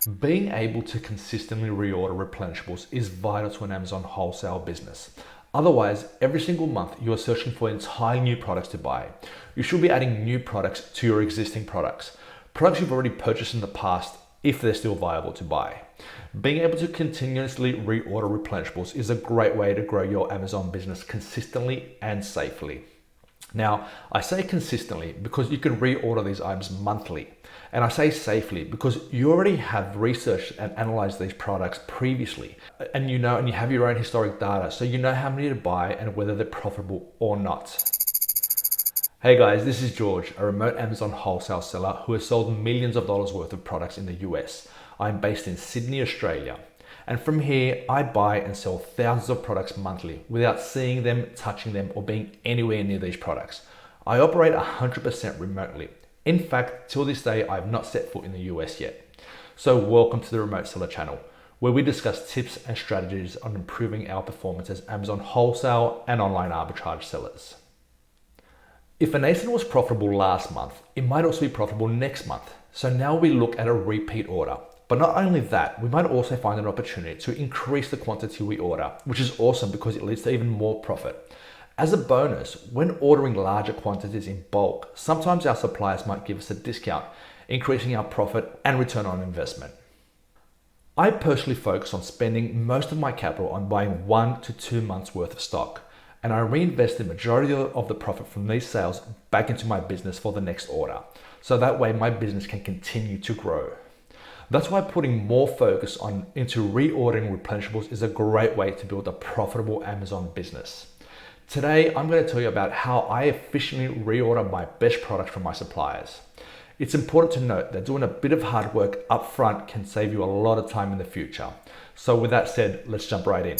Being able to consistently reorder replenishables is vital to an Amazon wholesale business. Otherwise, every single month you are searching for entirely new products to buy. You should be adding new products to your existing products. Products you've already purchased in the past if they're still viable to buy. Being able to continuously reorder replenishables is a great way to grow your Amazon business consistently and safely. Now, I say consistently because you can reorder these items monthly. And I say safely because you already have researched and analyzed these products previously. And you have your own historic data, so you know how many to buy and whether they're profitable or not. Hey guys, this is George, a remote Amazon wholesale seller who has sold millions of dollars worth of products in the US. I'm based in Sydney, Australia. And from here, I buy and sell thousands of products monthly without seeing them, touching them, or being anywhere near these products. I operate 100% remotely. In fact, till this day, I have not set foot in the US yet. So welcome to the Remote Seller channel, where we discuss tips and strategies on improving our performance as Amazon wholesale and online arbitrage sellers. If an ASIN was profitable last month, it might also be profitable next month. So now we look at a repeat order. But not only that, we might also find an opportunity to increase the quantity we order, which is awesome because it leads to even more profit. As a bonus, when ordering larger quantities in bulk, sometimes our suppliers might give us a discount, increasing our profit and return on investment. I personally focus on spending most of my capital on buying 1 to 2 months worth of stock, and I reinvest the majority of the profit from these sales back into my business for the next order, so that way my business can continue to grow. That's why putting more focus into reordering replenishables is a great way to build a profitable Amazon business. Today, I'm going to tell you about how I efficiently reorder my best products from my suppliers. It's important to note that doing a bit of hard work upfront can save you a lot of time in the future. So with that said, let's jump right in.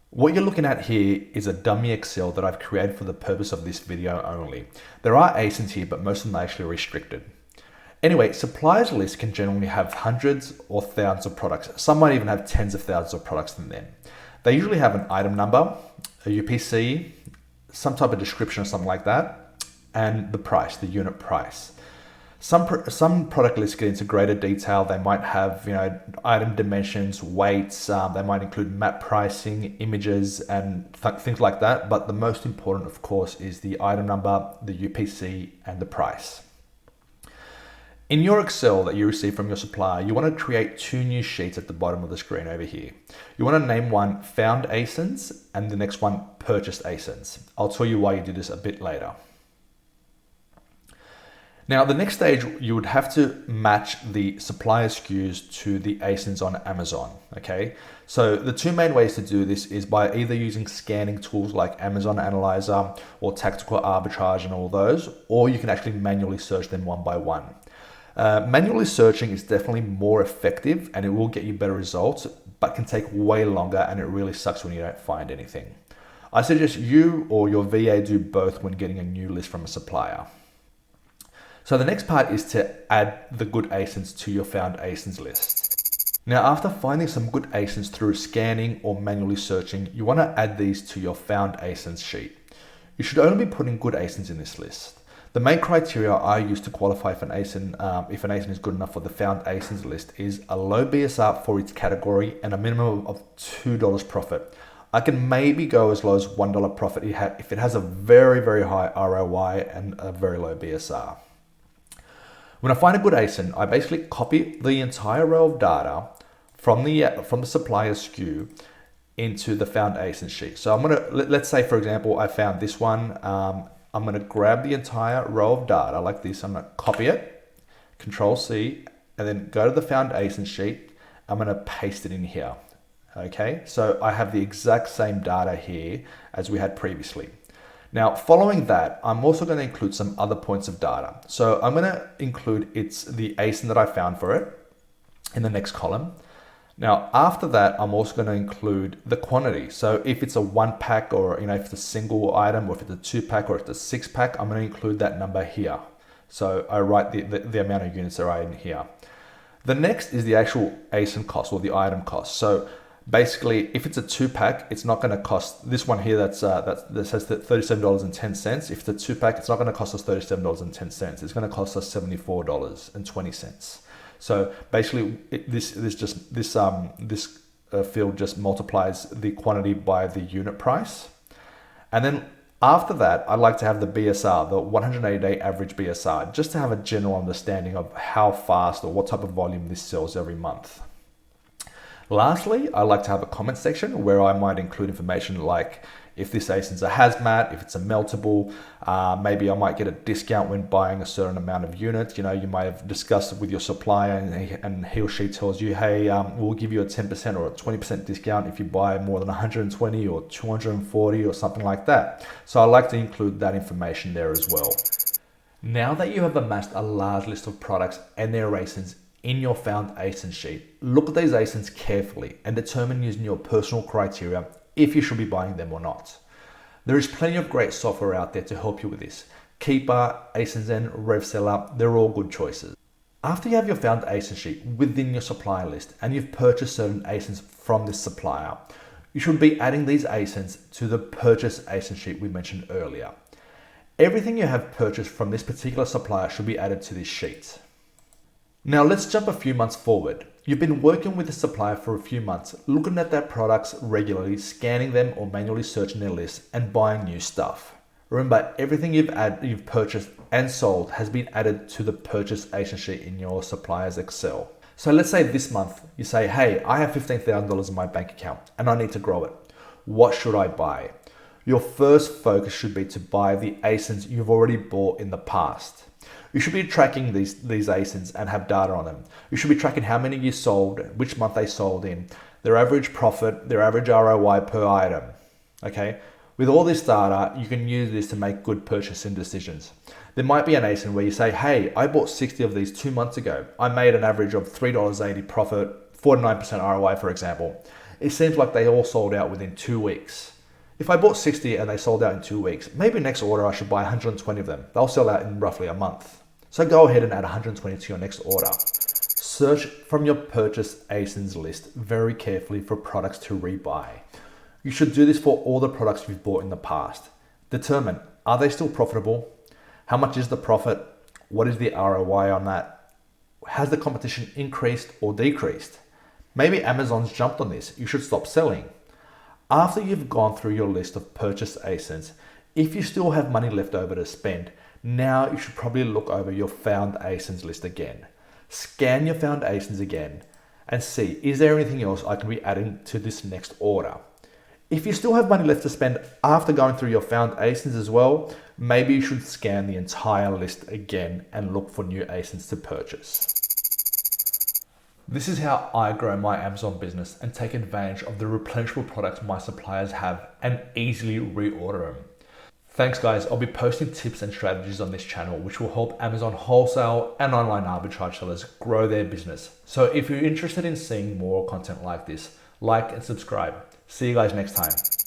What you're looking at here is a dummy Excel that I've created for the purpose of this video only. There are ASINs here, but most of them are actually restricted. Anyway, suppliers list can generally have hundreds or thousands of products. Some might even have tens of thousands of products in them. They usually have an item number, a UPC, some type of description or something like that, and the price, the unit price. Some product lists get into greater detail. They might have, item dimensions, weights. They might include map pricing, images, and things like that. But the most important, of course, is the item number, the UPC, and the price. In your Excel that you receive from your supplier, you want to create 2 new sheets at the bottom of the screen over here. You want to name one Found ASINs and the next one Purchased ASINs. I'll tell you why you do this a bit later. Now, the next stage, you would have to match the supplier SKUs to the ASINs on Amazon, okay? So the 2 main ways to do this is by either using scanning tools like Amazon Analyzer or Tactical Arbitrage and all those, or you can actually manually search them one by one. Manually searching is definitely more effective and it will get you better results, but can take way longer and it really sucks when you don't find anything. I suggest you or your VA do both when getting a new list from a supplier. So the next part is to add the good ASINs to your Found ASINs list. Now, after finding some good ASINs through scanning or manually searching, you want to add these to your Found ASINs sheet. You should only be putting good ASINs in this list. The main criteria I use to qualify if an ASIN is good enough for the Found ASINs list is a low BSR for its category and a minimum of $2 profit. I can maybe go as low as $1 profit if it has a very, very high ROI and a very low BSR. When I find a good ASIN, I basically copy the entire row of data from the supplier SKU into the Found ASIN sheet. So let's say, for example, I found this one. I'm going to grab the entire row of data like this. I'm going to copy it, Control C, and then go to the Found ASIN sheet. I'm going to paste it in here. Okay, so I have the exact same data here as we had previously. Now, following that, I'm also going to include some other points of data. So I'm going to include the ASIN that I found for it in the next column. Now, after that, I'm also going to include the quantity. So if it's a 1-pack or if it's a single item, or if it's a 2-pack or if it's a 6-pack, I'm going to include that number here. So I write the amount of units that are in here. The next is the actual ASIN cost or the item cost. So basically, if it's a 2-pack, it's not going to cost this one here that says $37.10. If it's a 2-pack, it's not going to cost us $37.10. It's going to cost us $74.20. So basically, this field just multiplies the quantity by the unit price. And then after that, I'd like to have the BSR, the 180-day average BSR, just to have a general understanding of how fast or what type of volume this sells every month. Lastly, I like to have a comment section where I might include information like if this ASIN's a hazmat, if it's a meltable, maybe I might get a discount when buying a certain amount of units. You know, you might have discussed it with your supplier and he or she tells you, hey, we'll give you a 10% or a 20% discount if you buy more than 120 or 240 or something like that. So I like to include that information there as well. Now that you have amassed a large list of products and their ASINs in your found ASIN sheet, look at these ASINs carefully and determine using your personal criteria if you should be buying them or not. There is plenty of great software out there to help you with this. Keeper, ASINs, RevSeller, they're all good choices. After you have your found ASIN sheet within your supplier list and you've purchased certain ASINs from this supplier, you should be adding these ASINs to the purchase ASIN sheet we mentioned earlier. Everything you have purchased from this particular supplier should be added to this sheet. Now let's jump a few months forward. You've been working with the supplier for a few months, looking at their products regularly, scanning them or manually searching their list and buying new stuff. Remember, everything you've purchased and sold has been added to the purchase ASIN sheet in your supplier's Excel. So let's say this month you say, hey, I have $15,000 in my bank account and I need to grow it. What should I buy? Your first focus should be to buy the ASINs you've already bought in the past. You should be tracking these ASINs and have data on them. You should be tracking how many you sold, which month they sold in, their average profit, their average ROI per item. Okay? With all this data, you can use this to make good purchasing decisions. There might be an ASIN where you say, hey, I bought 60 of these 2 months ago. I made an average of $3.80 profit, 49% ROI, for example. It seems like they all sold out within 2 weeks. If I bought 60 and they sold out in 2 weeks, maybe next order I should buy 120 of them. They'll sell out in roughly a month. So go ahead and add 120 to your next order. Search from your purchase ASINs list very carefully for products to rebuy. You should do this for all the products you've bought in the past. Determine, are they still profitable? How much is the profit? What is the ROI on that? Has the competition increased or decreased? Maybe Amazon's jumped on this. You should stop selling. After you've gone through your list of purchase ASINs, if you still have money left over to spend, now you should probably look over your found ASINs list again. Scan your found ASINs again and see, is there anything else I can be adding to this next order? If you still have money left to spend after going through your found ASINs as well, maybe you should scan the entire list again and look for new ASINs to purchase. This is how I grow my Amazon business and take advantage of the replenishable products my suppliers have and easily reorder them. Thanks guys, I'll be posting tips and strategies on this channel which will help Amazon wholesale and online arbitrage sellers grow their business. So if you're interested in seeing more content like this, like and subscribe. See you guys next time.